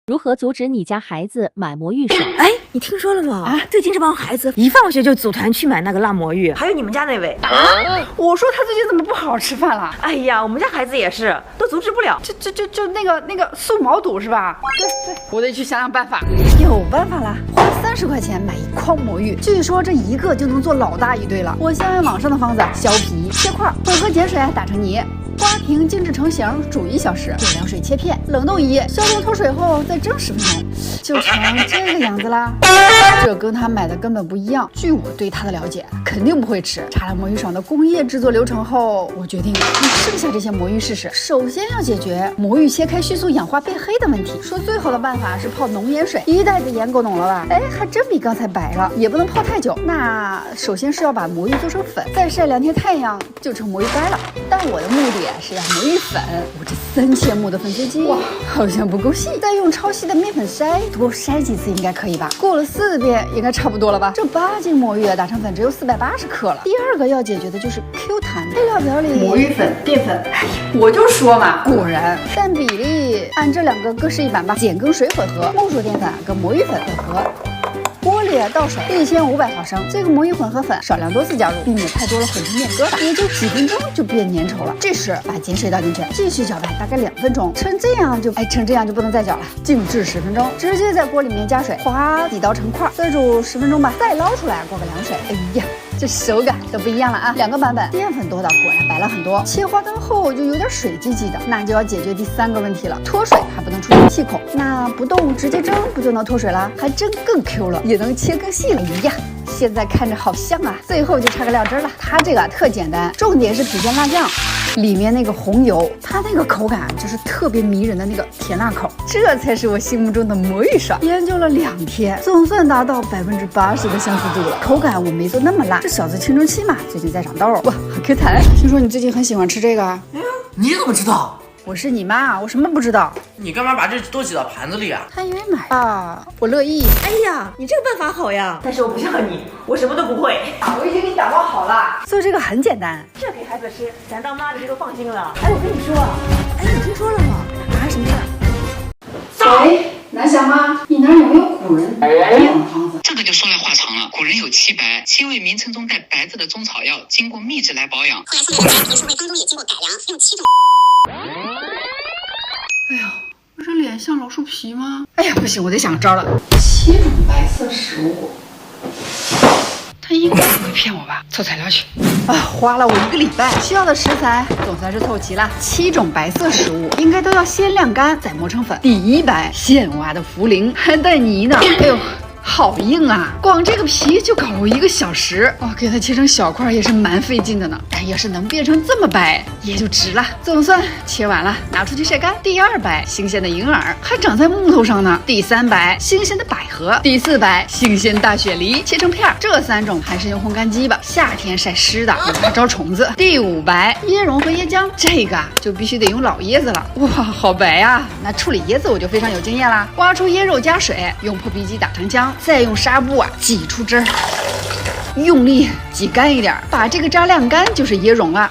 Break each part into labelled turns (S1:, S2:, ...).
S1: 如何阻止你家孩子买魔芋爽？
S2: 哎，你听说了吗？啊，最近这帮孩子一放学就组团去买那个辣魔芋，还有你们家那位
S3: 啊！我说他最近怎么不好好吃饭了？
S2: 哎呀，我们家孩子也是，都阻止不了。
S3: 就那个素毛肚是吧？对，我得去想想办法。有办法了，花30块钱买一筐魔芋，据说这一个就能做老大一堆了。我先按网上的方子削皮切块，混合碱水打成泥。刮平静置成型，煮1小时，用凉水切片，冷冻1，消毒脱水后再蒸10分钟，就成这个样子啦。这跟他买的根本不一样。据我对他的了解，肯定不会吃。查了魔芋爽的工业制作流程后，我决定用剩下这些魔芋试试。首先要解决魔芋切开迅速氧化变黑的问题。说最好的办法是泡浓盐水，1袋子盐够浓了吧？哎，还真比刚才白了，也不能泡太久。那首先是要把魔芋做成粉，再晒2天太阳就成魔芋干了。但我的目的是要魔芋粉，我这3000目的粉碎机哇，好像不够细，再用超细的面粉筛，多筛几次应该可以吧？过了4遍应该差不多了吧？这8斤魔芋打成粉只有480克了。第二个要解决的就是 Q 弹。配料表里魔芋粉、淀粉，哎呀，我就说嘛，果然。但比例按这2个各是100吧，碱跟水混合，木薯淀粉跟魔芋粉混合。锅里倒水1500毫升，这个魔芋混合粉少量多次加入，避免太多了混成面疙瘩，也就几分钟就变粘稠了。这时把碱水倒进去，继续搅拌大概2分钟，成这样就不能再搅了，静置10分钟，直接在锅里面加水，划几刀成块，再煮10分钟吧，再捞出来过个凉水。哎呀，这手感都不一样了啊！2个版本，淀粉多的果然白了很多，切花干后就有点水唧唧的，那就要解决第3个问题了，脱水还不能出现气孔。那不动直接蒸不就能脱水了？还真更 Q 了，也能切更细了。哎呀，现在看着好香啊！最后就差个料汁了，它这个特简单，重点是郫县辣酱。里面那个红油，它那个口感就是特别迷人的那个甜辣口，这才是我心目中的魔芋爽。研究了2天，总算达到80%的相似度了。口感我没做那么辣，这小子青春期嘛，最近在长痘，哇，好 Q 弹。听说你最近很喜欢吃这个？哎
S4: 呦，你怎么知道？
S3: 我是你妈，我什么不知道？
S4: 你干嘛把这都挤到盘子里啊？
S3: 他以为买啊，我乐意。
S2: 哎呀，你这个办法好呀，但是我不像你，我什么都不会。
S3: 我已经给你打包好了，做这个很简单，
S2: 这给孩子吃，咱当妈的这都放心了。
S3: 哎，我跟你说，
S2: 哎，你听说了吗？啊，什么事
S3: 儿？喂，南翔吗？你那儿有没有古人保养的方子？
S5: 这个就说来话长了。古人有7白，7味名称中带白字的中草药，经过秘制来保养。
S6: 后来宋代人社会当中也经过改良，用7种。
S3: 哎呀，我这脸像老鼠皮吗？哎呀，不行，我得想个招了。7种白色食物，他应该不会骗我吧？凑材料去。啊，花了我1个礼拜，需要的食材总算是凑齐了。7种白色食物应该都要先晾干，再磨成粉。第1白，现挖的茯苓，还带泥呢。哎呦，好硬啊！光这个皮就搞1个小时，哇，给它切成小块也是蛮费劲的呢。但要是能变成这么白，也就值了。总算切完了，拿出去晒干。第2白，新鲜的银耳，还长在木头上呢。第3白，新鲜的百合。第4白，新鲜大雪梨，切成片。这3种还是用烘干机吧，夏天晒湿的，也怕招虫子。第5白，椰蓉和椰浆，这个就必须得用老椰子了。哇，好白啊！那处理椰子我就非常有经验啦。挖出椰肉加水，用破壁机打成浆。再用纱布挤出汁儿，用力挤干一点，把这个渣晾干就是椰蓉了。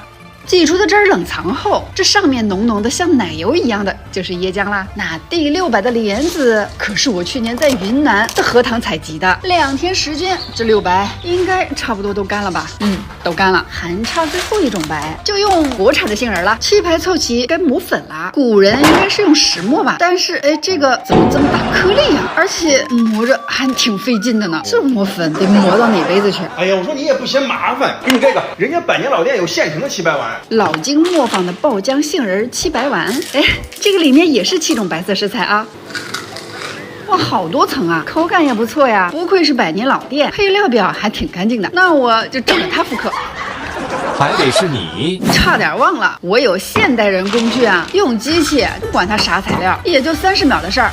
S3: 挤出的汁儿冷藏后，这上面浓浓的像奶油一样的就是椰浆啦。那第6白的莲子可是我去年在云南的荷塘采集的，2天时间，这6白应该差不多都干了吧？都干了，还差最后1种白，就用国产的杏仁了。7白凑齐，该磨粉了。古人应该是用石磨吧，但是哎，这个怎么这么大颗粒呀？而且磨着还挺费劲的呢。这磨粉得磨到哪杯子去？
S7: 哎呀，我说你也不嫌麻烦，给你这个，人家百年老店有现成的7白丸。
S3: 老金磨坊的爆浆杏仁7白丸，哎，这个里面也是7种白色食材啊。哇，好多层啊，口感也不错呀，不愧是百年老店，配料表还挺干净的。那我就找着他复刻。
S8: 还得是你，
S3: 差点忘了，我有现代人工具啊，用机器，不管它啥材料，也就30秒的事儿。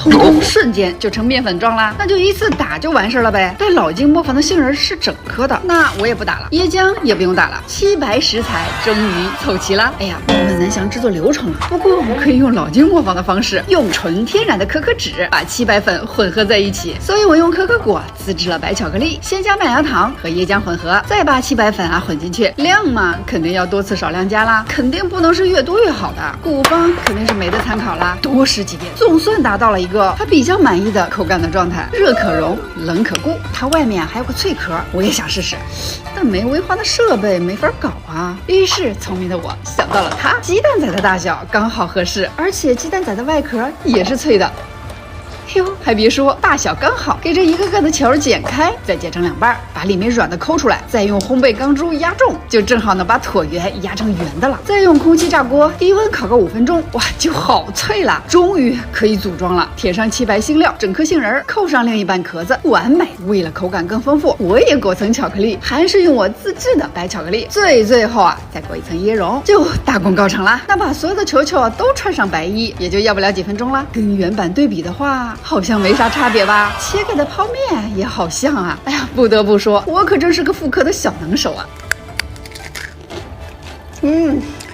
S3: 通通瞬间就成面粉状啦。那就依次打就完事了呗。带老筋磨坊的杏仁是整颗的，那我也不打了。椰浆也不用打了，七白食材终于凑齐了。哎呀，我们南翔制作流程了。不过我们可以用老筋磨坊的方式，用纯天然的可可脂把七白粉混合在一起。所以我用可可果自制了白巧克力，先加麦芽糖和椰浆混合，再把七白粉混进去。量嘛，肯定要多次少量加啦，肯定不能是越多越好的。古方肯定是没得参考啦，多试几遍，总算达到了一个他比较满意的口感的状态。热可溶，冷可固，它外面还有个脆壳，我也想试试，但没微化的设备没法搞啊。于是聪明的我想到了它，鸡蛋仔的大小刚好合适，而且鸡蛋仔的外壳也是脆的。哟，还别说，大小刚好，给这一个个的球剪开，再剪成2半，把里面软的抠出来，再用烘焙钢珠压重，就正好能把椭圆压成圆的了。再用空气炸锅低温烤个5分钟，哇，就好脆了，终于可以组装了。填上七白杏料，整颗杏仁，扣上另一半壳子，完美。为了口感更丰富，我也裹层巧克力，还是用我自制的白巧克力。最后啊，再裹一层椰蓉，就大功告成了。那把所有的球球都穿上白衣，也就要不了几分钟了。跟原版对比的话，好像没啥差别吧？切开的泡面也好像啊！哎呀，不得不说，我可真是个复刻的小能手啊！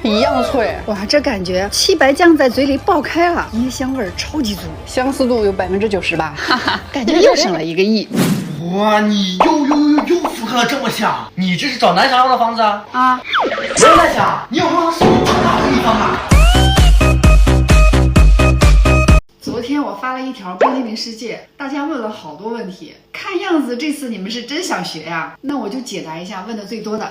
S3: 一样脆哇！这感觉七白酱在嘴里爆开了，椰香味超级足，相似度有90%吧，哈哈，感觉又省了1个亿。
S4: 哇，你又复刻了这么像，你这是找南翔要的房子啊？
S3: 啊，
S4: 刘南翔，你有没有什么更好的地方啊？
S3: 昨天我发了一条冰淇淋世界，大家问了好多问题，看样子这次你们是真想学呀。那我就解答一下问的最多的。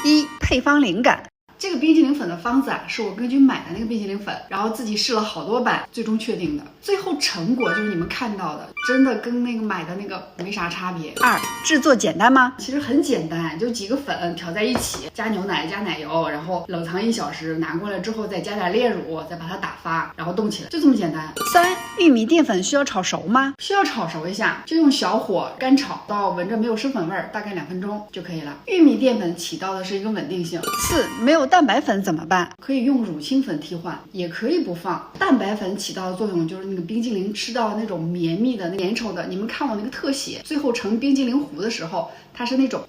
S3: 1、配方灵感。这个冰淇淋粉的方子啊，是我根据买的那个冰淇淋粉，然后自己试了好多版，最终确定的。最后成果就是你们看到的，真的跟那个买的那个没啥差别。2、制作简单吗？其实很简单，就几个粉调在一起，加牛奶加奶油，然后冷藏1小时，拿过来之后再加点炼乳，再把它打发，然后冻起来，就这么简单。3、玉米淀粉需要炒熟吗？需要炒熟一下，就用小火干炒到闻着没有生粉味儿，大概2分钟就可以了。玉米淀粉起到的是一个稳定性。4、没有蛋白粉怎么办？可以用乳清粉替换，也可以不放。蛋白粉起到的作用就是那个冰激凌吃到那种绵密的、粘稠的。你们看我那个特写，最后成冰激凌糊的时候，它是那种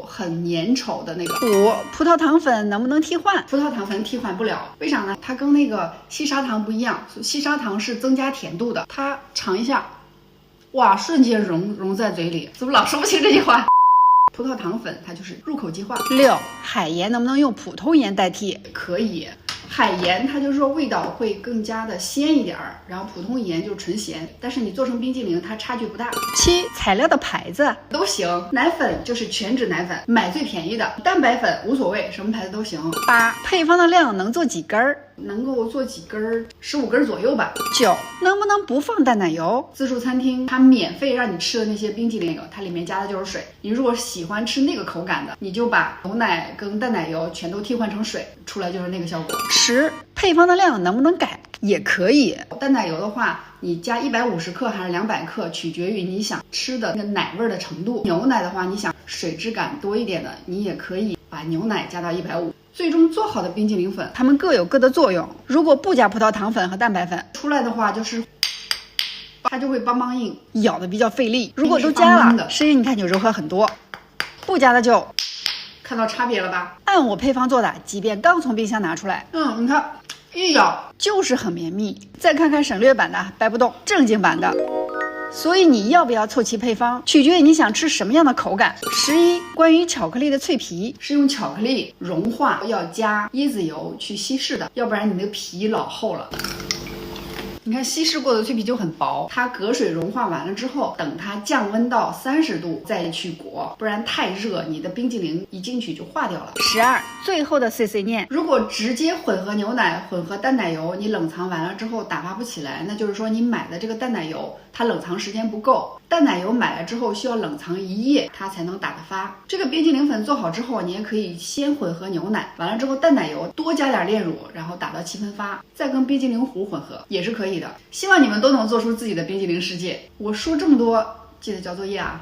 S3: 很粘稠的那个。5、葡萄糖粉能不能替换？葡萄糖粉替换不了，为啥呢？它跟那个细砂糖不一样，细砂糖是增加甜度的。它尝一下，哇，瞬间融在嘴里，怎么老说不清这句话？葡萄糖粉它就是入口即化。6、海盐能不能用普通盐代替？可以，海盐它就是说味道会更加的鲜一点儿，然后普通盐就是纯咸，但是你做成冰激凌它差距不大。7、材料的牌子都行，奶粉就是全脂奶粉，买最便宜的，蛋白粉无所谓，什么牌子都行。8、配方的量能做几根儿？能够做几根儿？15根左右吧。9、能不能不放淡奶油？自助餐厅它免费让你吃的那些冰淇淋，它里面加的就是水。你如果喜欢吃那个口感的，你就把牛奶跟淡奶油全都替换成水，出来就是那个效果。10、配方的量能不能改？也可以。淡奶油的话，你加150克还是200克，取决于你想吃的那个奶味的程度。牛奶的话，你想水质感多一点的，你也可以把牛奶加到150。最终做好的冰淇淋粉，它们各有各的作用。如果不加葡萄糖粉和蛋白粉，出来的话就是它就会邦邦硬，咬的比较费力。如果都加了，声音你看就柔和很多。不加的就看到差别了吧？按我配方做的，即便刚从冰箱拿出来，你看一咬就是很绵密。再看看省略版的，掰不动，正经版的。所以你要不要凑齐配方，取决于你想吃什么样的口感。11、关于巧克力的脆皮，是用巧克力融化，要加椰子油去稀释的，要不然你那个皮老厚了。你看稀释过的脆皮就很薄，它隔水融化完了之后，等它降温到30度再去裹，不然太热，你的冰激凌一进去就化掉了。12、最后的碎碎念，如果直接混合牛奶、混合淡奶油，你冷藏完了之后打发不起来，那就是说你买的这个淡奶油它冷藏时间不够，淡奶油买来之后需要冷藏1夜，它才能打得发。这个冰激凌粉做好之后，你也可以先混合牛奶，完了之后淡奶油多加点炼乳，然后打到7分发，再跟冰激凌糊混合，也是可以的。希望你们都能做出自己的冰激凌世界。我说这么多，记得交作业啊。